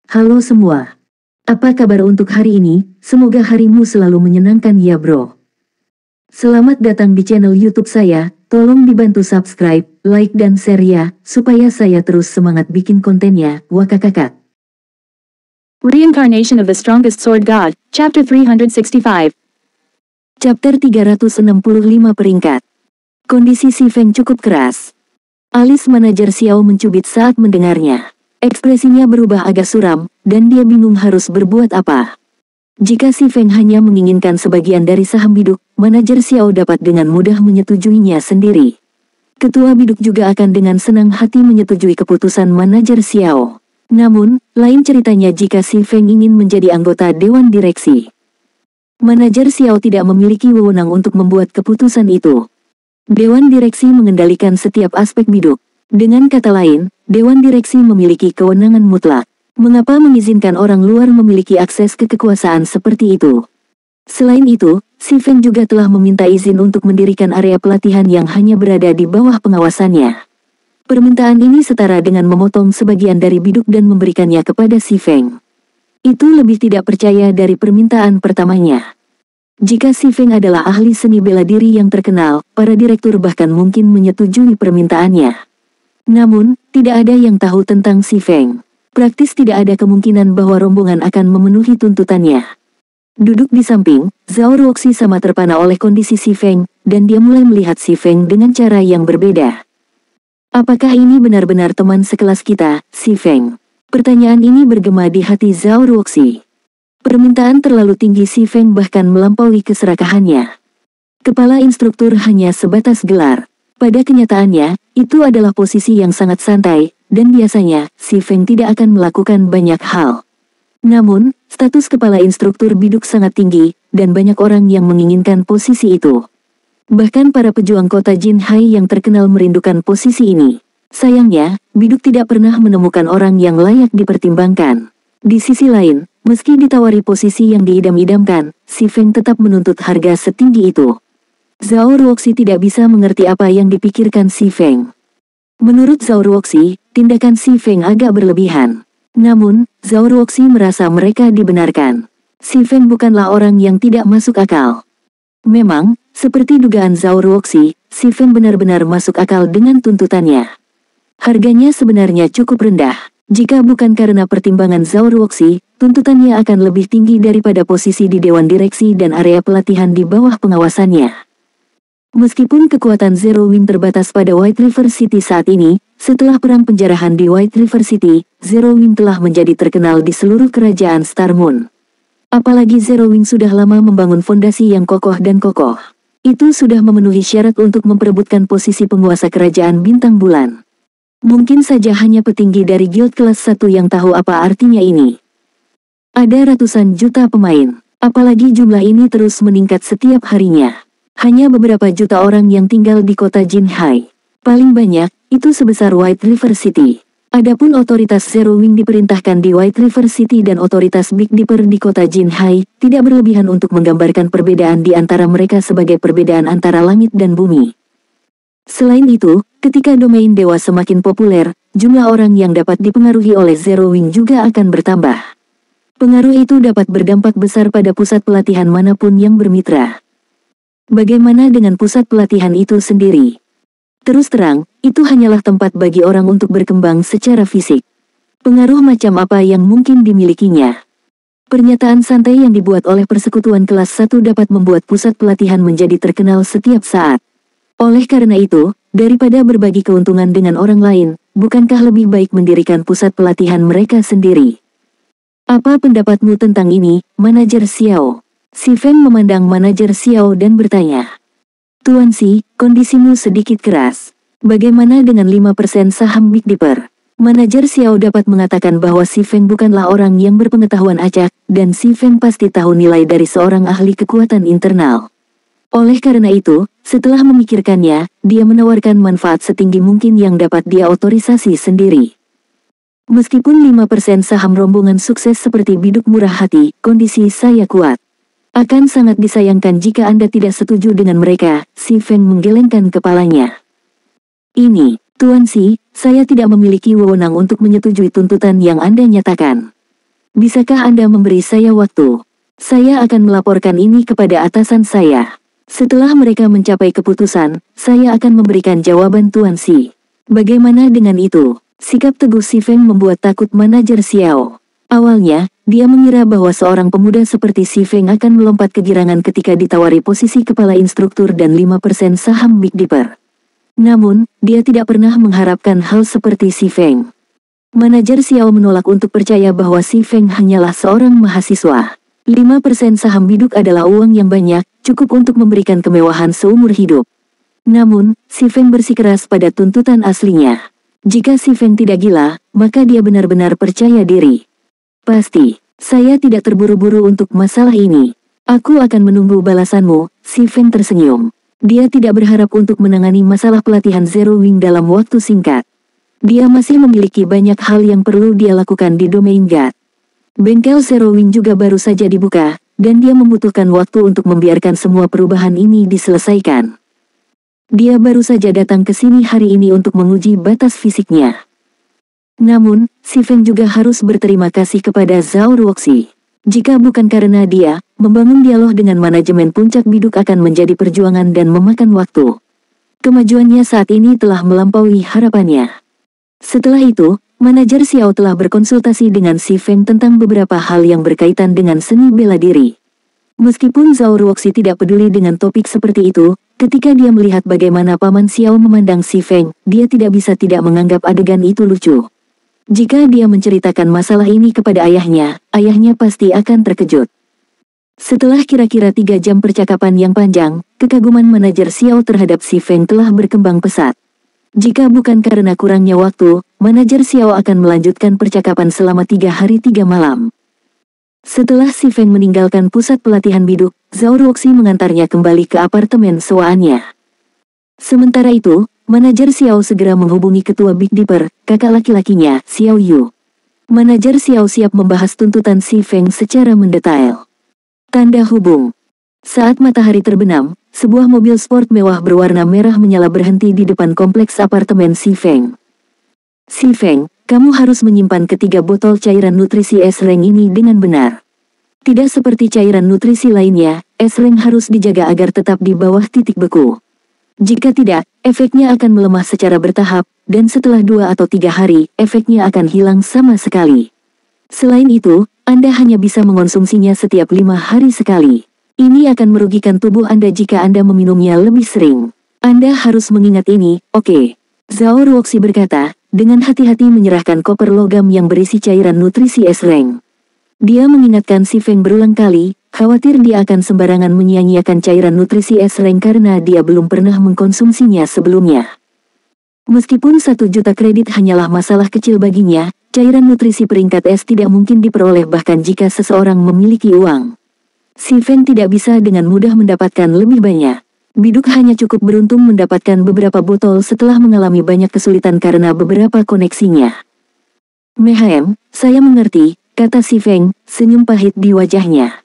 Halo semua. Apa kabar untuk hari ini? Semoga harimu selalu menyenangkan ya bro. Selamat datang di channel YouTube saya. Tolong dibantu subscribe, like dan share ya, supaya saya terus semangat bikin kontennya. Wakakakak. Reincarnation of the Strongest Sword God, Chapter 365. Chapter 365 peringkat. Kondisi Si Feng cukup keras. Alis manajer Xiao mencubit saat mendengarnya. Ekspresinya berubah agak suram, dan dia bingung harus berbuat apa. Jika Si Feng hanya menginginkan sebagian dari saham biduk, manajer Xiao dapat dengan mudah menyetujuinya sendiri. Ketua biduk juga akan dengan senang hati menyetujui keputusan manajer Xiao. Namun, lain ceritanya jika Si Feng ingin menjadi anggota dewan direksi. Manajer Xiao tidak memiliki wewenang untuk membuat keputusan itu. Dewan direksi mengendalikan setiap aspek biduk. Dengan kata lain, Dewan Direksi memiliki kewenangan mutlak. Mengapa mengizinkan orang luar memiliki akses ke kekuasaan seperti itu? Selain itu, Si Feng juga telah meminta izin untuk mendirikan area pelatihan yang hanya berada di bawah pengawasannya. Permintaan ini setara dengan memotong sebagian dari biduk dan memberikannya kepada Si Feng. Itu lebih tidak percaya dari permintaan pertamanya. Jika Si Feng adalah ahli seni bela diri yang terkenal, para direktur bahkan mungkin menyetujui permintaannya. Namun, tidak ada yang tahu tentang Si Feng. Praktis tidak ada kemungkinan bahwa rombongan akan memenuhi tuntutannya. Duduk di samping, Zhao Ruoxi sama terpana oleh kondisi Si Feng, dan dia mulai melihat Si Feng dengan cara yang berbeda. Apakah ini benar-benar teman sekelas kita, Si Feng? Pertanyaan ini bergema di hati Zhao Ruoxi. Permintaan terlalu tinggi Si Feng bahkan melampaui keserakahannya. Kepala instruktur hanya sebatas gelar. Pada kenyataannya, itu adalah posisi yang sangat santai, dan biasanya, Si Feng tidak akan melakukan banyak hal. Namun, status kepala instruktur biduk sangat tinggi, dan banyak orang yang menginginkan posisi itu. Bahkan para pejuang kota Jinhai yang terkenal merindukan posisi ini. Sayangnya, biduk tidak pernah menemukan orang yang layak dipertimbangkan. Di sisi lain, meski ditawari posisi yang diidam-idamkan, Si Feng tetap menuntut harga setinggi itu. Zhao Ruoxi tidak bisa mengerti apa yang dipikirkan Si Feng. Menurut Zhao Ruoxi, tindakan Si Feng agak berlebihan. Namun, Zhao Ruoxi merasa mereka dibenarkan. Si Feng bukanlah orang yang tidak masuk akal. Memang, seperti dugaan Zhao Ruoxi, Si Feng benar-benar masuk akal dengan tuntutannya. Harganya sebenarnya cukup rendah. Jika bukan karena pertimbangan Zhao Ruoxi, tuntutannya akan lebih tinggi daripada posisi di Dewan Direksi dan area pelatihan di bawah pengawasannya. Meskipun kekuatan Zero Wing terbatas pada White River City saat ini, setelah perang penjarahan di White River City, Zero Wing telah menjadi terkenal di seluruh kerajaan Star Moon. Apalagi Zero Wing sudah lama membangun fondasi yang kokoh dan kokoh. Itu sudah memenuhi syarat untuk memperebutkan posisi penguasa kerajaan Bintang Bulan. Mungkin saja hanya petinggi dari guild kelas 1 yang tahu apa artinya ini. Ada ratusan juta pemain, apalagi jumlah ini terus meningkat setiap harinya. Hanya beberapa juta orang yang tinggal di kota Jinhai. Paling banyak, itu sebesar White River City. Adapun otoritas Zero Wing diperintahkan di White River City dan otoritas Big Dipper di kota Jinhai, tidak berlebihan untuk menggambarkan perbedaan di antara mereka sebagai perbedaan antara langit dan bumi. Selain itu, ketika domain dewa semakin populer, jumlah orang yang dapat dipengaruhi oleh Zero Wing juga akan bertambah. Pengaruh itu dapat berdampak besar pada pusat pelatihan manapun yang bermitra. Bagaimana dengan pusat pelatihan itu sendiri? Terus terang, itu hanyalah tempat bagi orang untuk berkembang secara fisik. Pengaruh macam apa yang mungkin dimilikinya? Pernyataan santai yang dibuat oleh persekutuan kelas 1 dapat membuat pusat pelatihan menjadi terkenal setiap saat. Oleh karena itu, daripada berbagi keuntungan dengan orang lain, bukankah lebih baik mendirikan pusat pelatihan mereka sendiri? Apa pendapatmu tentang ini, manajer Xiao? Si Feng memandang manajer Xiao dan bertanya. Tuan Si, kondisimu sedikit keras. Bagaimana dengan 5% saham Big Dipper? Manajer Xiao dapat mengatakan bahwa Si Feng bukanlah orang yang berpengetahuan acak, dan Si Feng pasti tahu nilai dari seorang ahli kekuatan internal. Oleh karena itu, setelah memikirkannya, dia menawarkan manfaat setinggi mungkin yang dapat dia otorisasi sendiri. Meskipun 5% saham rombongan sukses seperti biduk murah hati, kondisi saya kuat. Akan sangat disayangkan jika Anda tidak setuju dengan mereka, Si Feng menggelengkan kepalanya. Ini, Tuan Si, saya tidak memiliki wewenang untuk menyetujui tuntutan yang Anda nyatakan. Bisakah Anda memberi saya waktu? Saya akan melaporkan ini kepada atasan saya. Setelah mereka mencapai keputusan, saya akan memberikan jawaban Tuan Si. Bagaimana dengan itu? Sikap teguh Si Feng membuat takut manajer Xiao. Awalnya, dia mengira bahwa seorang pemuda seperti Si Feng akan melompat kegirangan ketika ditawari posisi kepala instruktur dan 5% saham Big Dipper. Namun, dia tidak pernah mengharapkan hal seperti Si Feng. Manajer Xiao menolak untuk percaya bahwa Si Feng hanyalah seorang mahasiswa. 5% saham biduk adalah uang yang banyak, cukup untuk memberikan kemewahan seumur hidup. Namun, Si Feng bersikeras pada tuntutan aslinya. Jika Si Feng tidak gila, maka dia benar-benar percaya diri. Pasti, saya tidak terburu-buru untuk masalah ini. Aku akan menunggu balasanmu, Si Feng tersenyum. Dia tidak berharap untuk menangani masalah pelatihan Zero Wing dalam waktu singkat. Dia masih memiliki banyak hal yang perlu dia lakukan di domain God. Bengkel Zero Wing juga baru saja dibuka, dan dia membutuhkan waktu untuk membiarkan semua perubahan ini diselesaikan. Dia baru saja datang ke sini hari ini untuk menguji batas fisiknya. Namun, Si Feng juga harus berterima kasih kepada Zhao Ruoxi. Jika bukan karena dia, membangun dialog dengan manajemen puncak biduk akan menjadi perjuangan dan memakan waktu. Kemajuannya saat ini telah melampaui harapannya. Setelah itu, manajer Xiao telah berkonsultasi dengan Si Feng tentang beberapa hal yang berkaitan dengan seni bela diri. Meskipun Zhao Ruoxi tidak peduli dengan topik seperti itu, ketika dia melihat bagaimana Paman Xiao memandang Si Feng, dia tidak bisa tidak menganggap adegan itu lucu. Jika dia menceritakan masalah ini kepada ayahnya, ayahnya pasti akan terkejut. Setelah kira-kira 3 jam percakapan yang panjang, kekaguman manajer Xiao terhadap Si Feng telah berkembang pesat. Jika bukan karena kurangnya waktu, manajer Xiao akan melanjutkan percakapan selama 3 hari 3 malam. Setelah Si Feng meninggalkan pusat pelatihan biduk, Zhao Ruoxi mengantarnya kembali ke apartemen sewaannya. Sementara itu, manajer Xiao segera menghubungi ketua Big Dipper, kakak laki-lakinya, Xiao Yu. Manajer Xiao siap membahas tuntutan Si Feng secara mendetail. Tanda hubung. Saat matahari terbenam, sebuah mobil sport mewah berwarna merah menyala berhenti di depan kompleks apartemen Si Feng. Si Feng, kamu harus menyimpan ketiga botol cairan nutrisi S-Rank ini dengan benar. Tidak seperti cairan nutrisi lainnya, S-Rank harus dijaga agar tetap di bawah titik beku. Jika tidak, efeknya akan melemah secara bertahap, dan setelah 2 atau 3 hari, efeknya akan hilang sama sekali. Selain itu, Anda hanya bisa mengonsumsinya setiap 5 hari sekali. Ini akan merugikan tubuh Anda jika Anda meminumnya lebih sering. Anda harus mengingat ini, oke? Zhao Ruoxi berkata, dengan hati-hati menyerahkan koper logam yang berisi cairan nutrisi S-Rank. Dia mengingatkan Si Feng berulang kali, khawatir dia akan sembarangan menyia-nyiakan cairan nutrisi S-Rank karena dia belum pernah mengkonsumsinya sebelumnya. Meskipun 1 juta kredit hanyalah masalah kecil baginya, cairan nutrisi peringkat S tidak mungkin diperoleh bahkan jika seseorang memiliki uang. Si Feng tidak bisa dengan mudah mendapatkan lebih banyak. Biduk hanya cukup beruntung mendapatkan beberapa botol setelah mengalami banyak kesulitan karena beberapa koneksinya. Mehem, saya mengerti, kata Si Feng, senyum pahit di wajahnya.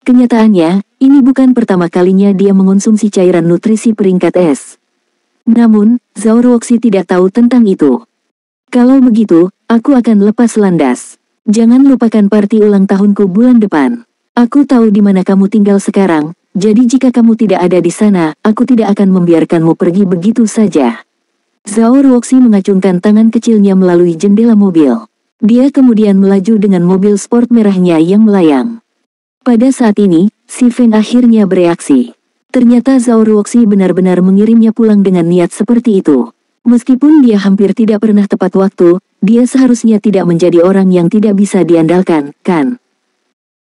Kenyataannya, ini bukan pertama kalinya dia mengonsumsi cairan nutrisi peringkat S. Namun, Zhao Ruoxi tidak tahu tentang itu. Kalau begitu, aku akan lepas landas. Jangan lupakan party ulang tahunku bulan depan. Aku tahu di mana kamu tinggal sekarang, jadi jika kamu tidak ada di sana, aku tidak akan membiarkanmu pergi begitu saja. Zhao Ruoxi mengacungkan tangan kecilnya melalui jendela mobil. Dia kemudian melaju dengan mobil sport merahnya yang melayang. Pada saat ini, Si Feng akhirnya bereaksi. Ternyata Zhao Ruoxi benar-benar mengirimnya pulang dengan niat seperti itu. Meskipun dia hampir tidak pernah tepat waktu, dia seharusnya tidak menjadi orang yang tidak bisa diandalkan, kan?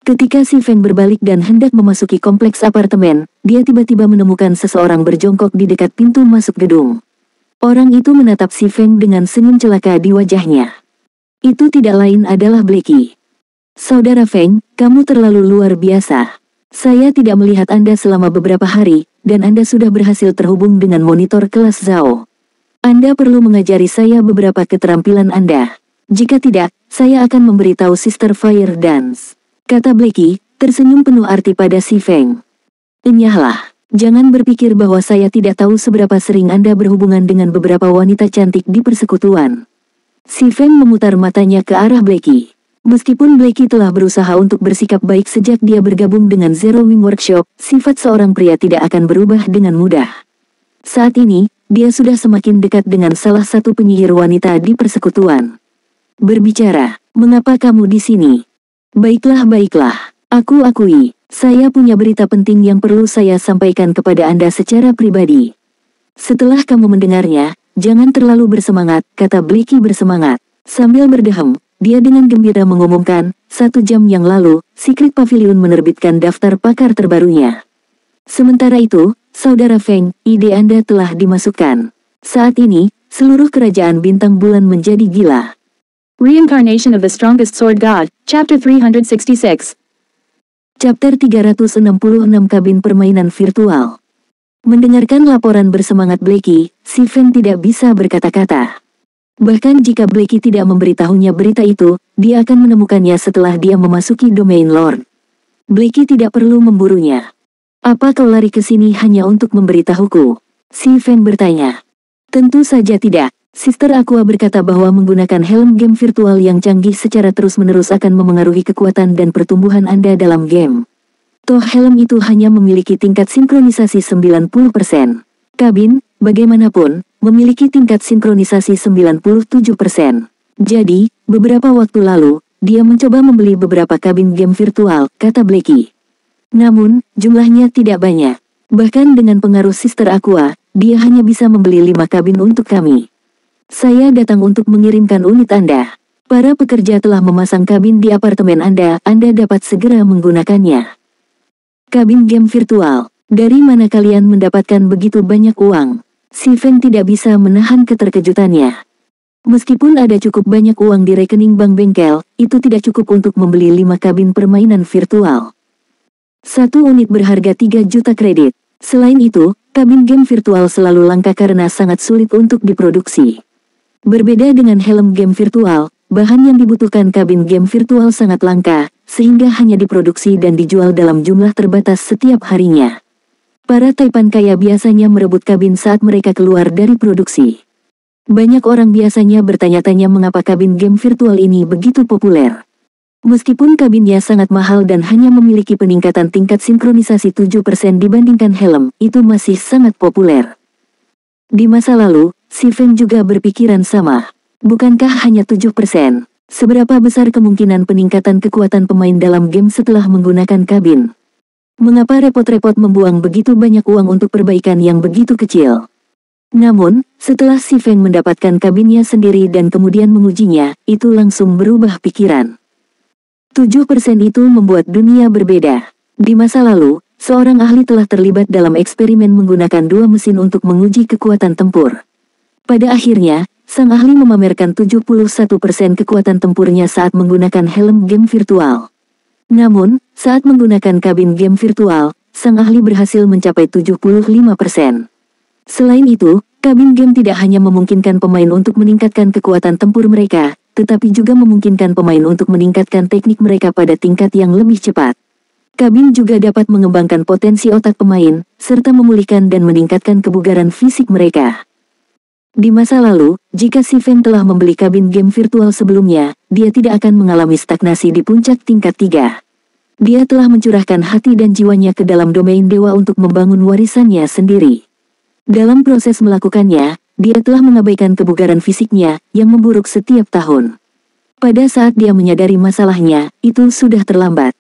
Ketika Si Feng berbalik dan hendak memasuki kompleks apartemen, dia tiba-tiba menemukan seseorang berjongkok di dekat pintu masuk gedung. Orang itu menatap Si Feng dengan senyum celaka di wajahnya. Itu tidak lain adalah Blackie. Saudara Feng, kamu terlalu luar biasa. Saya tidak melihat Anda selama beberapa hari, dan Anda sudah berhasil terhubung dengan monitor kelas Zhao. Anda perlu mengajari saya beberapa keterampilan Anda. Jika tidak, saya akan memberitahu Sister Fire Dance, kata Blackie, tersenyum penuh arti pada Si Feng. Enyahlah, jangan berpikir bahwa saya tidak tahu seberapa sering Anda berhubungan dengan beberapa wanita cantik di persekutuan. Si Feng memutar matanya ke arah Blackie. Meskipun Blackie telah berusaha untuk bersikap baik sejak dia bergabung dengan Zero Wing Workshop, sifat seorang pria tidak akan berubah dengan mudah. Saat ini, dia sudah semakin dekat dengan salah satu penyihir wanita di persekutuan. Berbicara, mengapa kamu di sini? Baiklah, aku akui, saya punya berita penting yang perlu saya sampaikan kepada Anda secara pribadi. Setelah kamu mendengarnya, jangan terlalu bersemangat, kata Blackie bersemangat. Sambil berdehem, dia dengan gembira mengumumkan, 1 jam yang lalu, Secret Pavilion menerbitkan daftar pakar terbarunya. Sementara itu, Saudara Feng, ide Anda telah dimasukkan. Saat ini, seluruh kerajaan bintang bulan menjadi gila. Reincarnation of the Strongest Sword God, Chapter 366. Chapter 366 Kabin Permainan Virtual. Mendengarkan laporan bersemangat Blackie, si Feng tidak bisa berkata-kata. Bahkan jika Blackie tidak memberitahunya berita itu, dia akan menemukannya setelah dia memasuki domain Lord. Blackie tidak perlu memburunya. Apa kau lari ke sini hanya untuk memberitahuku? Si Feng bertanya. Tentu saja tidak. Sister Aqua berkata bahwa menggunakan helm game virtual yang canggih secara terus-menerus akan memengaruhi kekuatan dan pertumbuhan Anda dalam game. Toh helm itu hanya memiliki tingkat sinkronisasi 90%. Kabin, bagaimanapun, memiliki tingkat sinkronisasi 97%. Jadi, beberapa waktu lalu, dia mencoba membeli beberapa kabin game virtual, kata Blackie. Namun, jumlahnya tidak banyak. Bahkan dengan pengaruh Sister Aqua, dia hanya bisa membeli 5 kabin untuk kami. Saya datang untuk mengirimkan unit Anda. Para pekerja telah memasang kabin di apartemen Anda dapat segera menggunakannya. Kabin game virtual. Dari mana kalian mendapatkan begitu banyak uang? Si Feng tidak bisa menahan keterkejutannya. Meskipun ada cukup banyak uang di rekening bank bengkel, itu tidak cukup untuk membeli 5 kabin permainan virtual. 1 unit berharga 3 juta kredit. Selain itu, kabin game virtual selalu langka karena sangat sulit untuk diproduksi. Berbeda dengan helm game virtual, bahan yang dibutuhkan kabin game virtual sangat langka, sehingga hanya diproduksi dan dijual dalam jumlah terbatas setiap harinya. Para taipan kaya biasanya merebut kabin saat mereka keluar dari produksi. Banyak orang biasanya bertanya-tanya mengapa kabin game virtual ini begitu populer. Meskipun kabinnya sangat mahal dan hanya memiliki peningkatan tingkat sinkronisasi 7% dibandingkan helm, itu masih sangat populer. Di masa lalu, si Feng juga berpikiran sama. Bukankah hanya 7%? Seberapa besar kemungkinan peningkatan kekuatan pemain dalam game setelah menggunakan kabin? Mengapa repot-repot membuang begitu banyak uang untuk perbaikan yang begitu kecil? Namun, setelah si Feng mendapatkan kabinnya sendiri dan kemudian mengujinya, itu langsung berubah pikiran. 7% itu membuat dunia berbeda. Di masa lalu, seorang ahli telah terlibat dalam eksperimen menggunakan 2 mesin untuk menguji kekuatan tempur. Pada akhirnya, sang ahli memamerkan 71% kekuatan tempurnya saat menggunakan helm game virtual. Namun, saat menggunakan kabin game virtual, sang ahli berhasil mencapai 75%. Selain itu, kabin game tidak hanya memungkinkan pemain untuk meningkatkan kekuatan tempur mereka, tetapi juga memungkinkan pemain untuk meningkatkan teknik mereka pada tingkat yang lebih cepat. Kabin juga dapat mengembangkan potensi otak pemain, serta memulihkan dan meningkatkan kebugaran fisik mereka. Di masa lalu, jika si Feng telah membeli kabin game virtual sebelumnya, dia tidak akan mengalami stagnasi di puncak tingkat 3. Dia telah mencurahkan hati dan jiwanya ke dalam domain dewa untuk membangun warisannya sendiri. Dalam proses melakukannya, dia telah mengabaikan kebugaran fisiknya, yang memburuk setiap tahun. Pada saat dia menyadari masalahnya, itu sudah terlambat.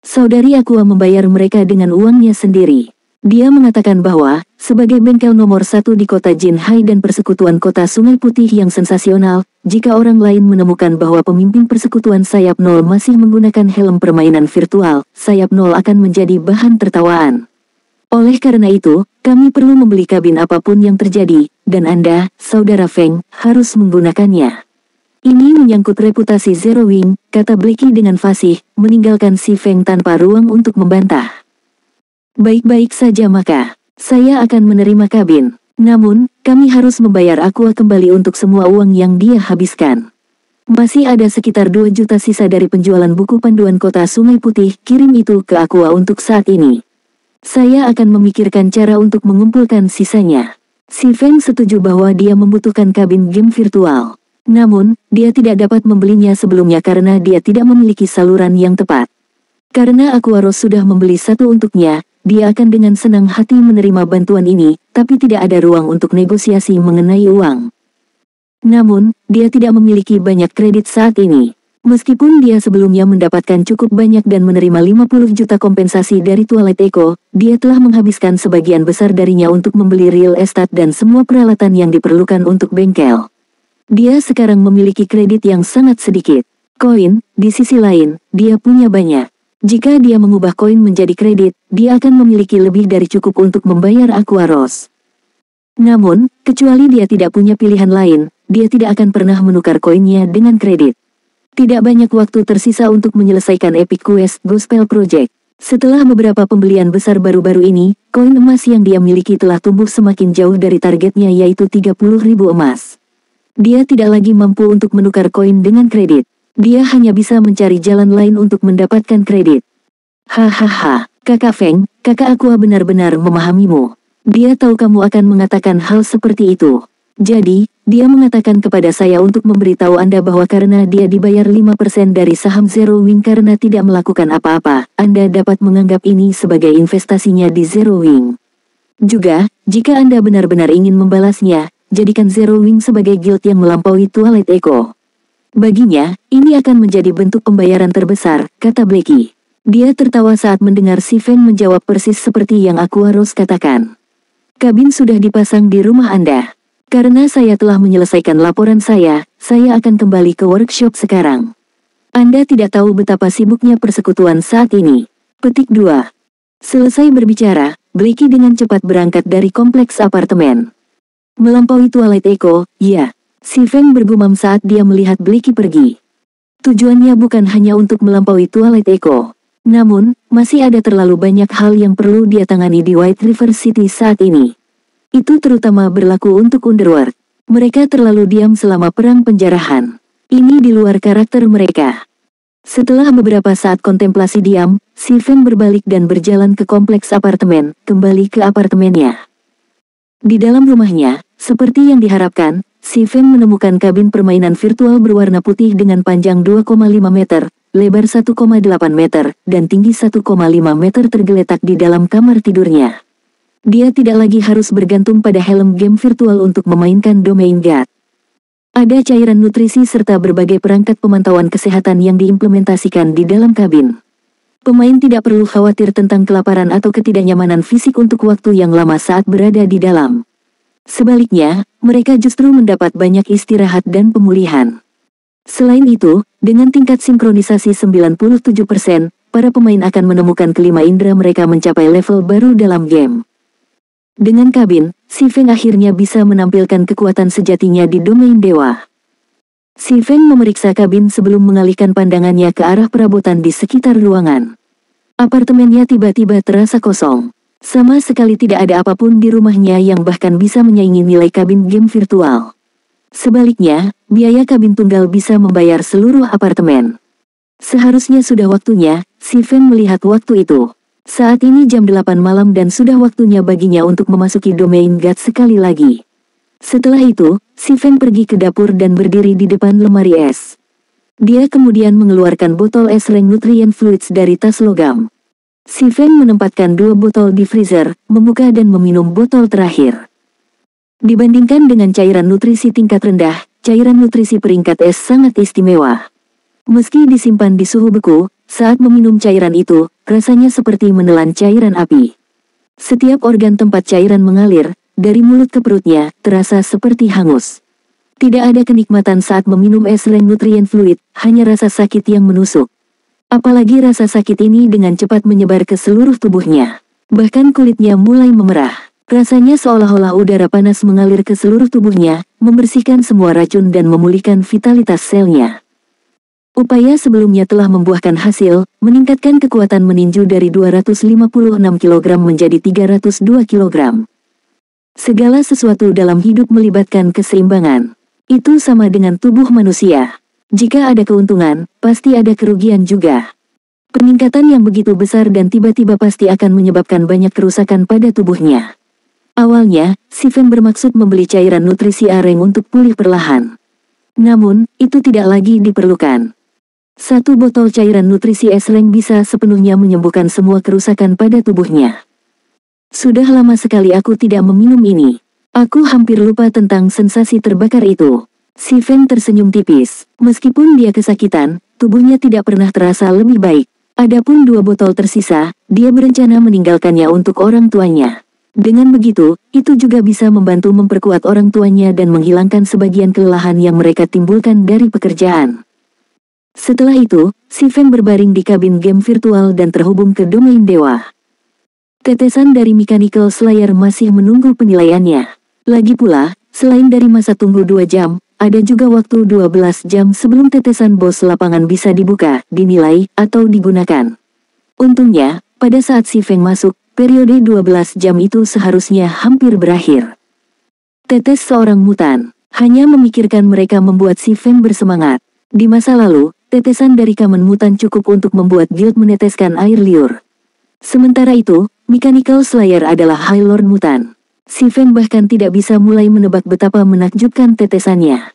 Saudari Aqua membayar mereka dengan uangnya sendiri. Dia mengatakan bahwa, sebagai bengkel nomor 1 di kota Jinhai dan persekutuan kota Sungai Putih yang sensasional, jika orang lain menemukan bahwa pemimpin persekutuan Sayap Nol masih menggunakan helm permainan virtual, Sayap Nol akan menjadi bahan tertawaan. Oleh karena itu, kami perlu membeli kabin apapun yang terjadi, dan Anda, Saudara Feng, harus menggunakannya. Ini menyangkut reputasi Zero Wing, kata Blackie dengan fasih, meninggalkan si Feng tanpa ruang untuk membantah. Baik-baik saja maka, saya akan menerima kabin. Namun, kami harus membayar Aqua kembali untuk semua uang yang dia habiskan. Masih ada sekitar 2 juta sisa dari penjualan buku panduan kota Sungai Putih, kirim itu ke Aqua untuk saat ini. Saya akan memikirkan cara untuk mengumpulkan sisanya. Si Feng setuju bahwa dia membutuhkan kabin game virtual. Namun, dia tidak dapat membelinya sebelumnya karena dia tidak memiliki saluran yang tepat. Karena Aquaros sudah membeli satu untuknya, dia akan dengan senang hati menerima bantuan ini, tapi tidak ada ruang untuk negosiasi mengenai uang. Namun, dia tidak memiliki banyak kredit saat ini. Meskipun dia sebelumnya mendapatkan cukup banyak dan menerima 50 juta kompensasi dari Twilight Echo, dia telah menghabiskan sebagian besar darinya untuk membeli real estate dan semua peralatan yang diperlukan untuk bengkel. Dia sekarang memiliki kredit yang sangat sedikit. Koin, di sisi lain, dia punya banyak. Jika dia mengubah koin menjadi kredit, dia akan memiliki lebih dari cukup untuk membayar Aquaros. Namun, kecuali dia tidak punya pilihan lain, dia tidak akan pernah menukar koinnya dengan kredit. Tidak banyak waktu tersisa untuk menyelesaikan Epic Quest Gospel Project. Setelah beberapa pembelian besar baru-baru ini, koin emas yang dia miliki telah tumbuh semakin jauh dari targetnya yaitu 30.000 emas. Dia tidak lagi mampu untuk menukar koin dengan kredit. Dia hanya bisa mencari jalan lain untuk mendapatkan kredit. Hahaha, Kakak Feng, Kakak Aqua benar-benar memahamimu. Dia tahu kamu akan mengatakan hal seperti itu. Jadi, dia mengatakan kepada saya untuk memberitahu Anda bahwa karena dia dibayar 5% dari saham Zero Wing karena tidak melakukan apa-apa, Anda dapat menganggap ini sebagai investasinya di Zero Wing. Juga, jika Anda benar-benar ingin membalasnya, jadikan Zero Wing sebagai guild yang melampaui Twilight Echo. Baginya, ini akan menjadi bentuk pembayaran terbesar, kata Blackie. Dia tertawa saat mendengar si Feng menjawab persis seperti yang Aquaros katakan. Kabin sudah dipasang di rumah Anda. Karena saya telah menyelesaikan laporan saya akan kembali ke workshop sekarang. Anda tidak tahu betapa sibuknya persekutuan saat ini. Petik 2. Selesai berbicara, Blackie dengan cepat berangkat dari kompleks apartemen. Melampaui Twilight Echo, ya. Si Feng bergumam saat dia melihat Blackie pergi. Tujuannya bukan hanya untuk melampaui Twilight Echo. Namun, masih ada terlalu banyak hal yang perlu dia tangani di White River City saat ini. Itu terutama berlaku untuk Underworld. Mereka terlalu diam selama perang penjarahan. Ini di luar karakter mereka. Setelah beberapa saat kontemplasi diam, si Feng berbalik dan berjalan ke kompleks apartemen, kembali ke apartemennya. Di dalam rumahnya, seperti yang diharapkan, si Feng menemukan kabin permainan virtual berwarna putih dengan panjang 2,5 meter, lebar 1,8 meter, dan tinggi 1,5 meter tergeletak di dalam kamar tidurnya. Dia tidak lagi harus bergantung pada helm game virtual untuk memainkan Domain God. Ada cairan nutrisi serta berbagai perangkat pemantauan kesehatan yang diimplementasikan di dalam kabin. Pemain tidak perlu khawatir tentang kelaparan atau ketidaknyamanan fisik untuk waktu yang lama saat berada di dalam. Sebaliknya, mereka justru mendapat banyak istirahat dan pemulihan. Selain itu, dengan tingkat sinkronisasi 97%, para pemain akan menemukan kelima indera mereka mencapai level baru dalam game. Dengan kabin, si Feng akhirnya bisa menampilkan kekuatan sejatinya di domain dewa. Si Feng memeriksa kabin sebelum mengalihkan pandangannya ke arah perabotan di sekitar ruangan. Apartemennya tiba-tiba terasa kosong. Sama sekali tidak ada apapun di rumahnya yang bahkan bisa menyaingi nilai kabin game virtual. Sebaliknya, biaya kabin tunggal bisa membayar seluruh apartemen. Seharusnya sudah waktunya, si Feng melihat waktu itu. Saat ini jam 8 malam dan sudah waktunya baginya untuk memasuki Domain God sekali lagi. Setelah itu, si Feng pergi ke dapur dan berdiri di depan lemari es. Dia kemudian mengeluarkan botol es Reng Nutrient Fluids dari tas logam. Si Feng menempatkan 2 botol di freezer, membuka dan meminum botol terakhir. Dibandingkan dengan cairan nutrisi tingkat rendah, cairan nutrisi peringkat es sangat istimewa. Meski disimpan di suhu beku, saat meminum cairan itu, rasanya seperti menelan cairan api. Setiap organ tempat cairan mengalir, dari mulut ke perutnya, terasa seperti hangus. Tidak ada kenikmatan saat meminum es Reng Nutrient Fluid, hanya rasa sakit yang menusuk. Apalagi rasa sakit ini dengan cepat menyebar ke seluruh tubuhnya. Bahkan kulitnya mulai memerah. Rasanya seolah-olah udara panas mengalir ke seluruh tubuhnya, membersihkan semua racun dan memulihkan vitalitas selnya. Upaya sebelumnya telah membuahkan hasil, meningkatkan kekuatan meninju dari 256 kg menjadi 302 kg. Segala sesuatu dalam hidup melibatkan keseimbangan. Itu sama dengan tubuh manusia. Jika ada keuntungan, pasti ada kerugian juga. Peningkatan yang begitu besar dan tiba-tiba pasti akan menyebabkan banyak kerusakan pada tubuhnya. Awalnya, si Feng bermaksud membeli cairan nutrisi areng untuk pulih perlahan. Namun, itu tidak lagi diperlukan. Satu botol cairan nutrisi S-Rank bisa sepenuhnya menyembuhkan semua kerusakan pada tubuhnya. Sudah lama sekali aku tidak meminum ini. Aku hampir lupa tentang sensasi terbakar itu. Si Feng tersenyum tipis. Meskipun dia kesakitan, tubuhnya tidak pernah terasa lebih baik. Adapun 2 botol tersisa, dia berencana meninggalkannya untuk orang tuanya. Dengan begitu, itu juga bisa membantu memperkuat orang tuanya dan menghilangkan sebagian kelelahan yang mereka timbulkan dari pekerjaan. Setelah itu, si Feng berbaring di kabin game virtual dan terhubung ke domain dewa. Tetesan dari Mechanical Slayer masih menunggu penilaiannya. Lagi pula, selain dari masa tunggu 2 jam, ada juga waktu 12 jam sebelum tetesan bos lapangan bisa dibuka, dinilai, atau digunakan. Untungnya, pada saat si Feng masuk, periode 12 jam itu seharusnya hampir berakhir. Tetes seorang mutan, hanya memikirkan mereka membuat si Feng bersemangat. Di masa lalu, tetesan dari kamen mutan cukup untuk membuat guild meneteskan air liur. Sementara itu, Mechanical Slayer adalah High Lord mutan. Si Feng bahkan tidak bisa mulai menebak betapa menakjubkan tetesannya.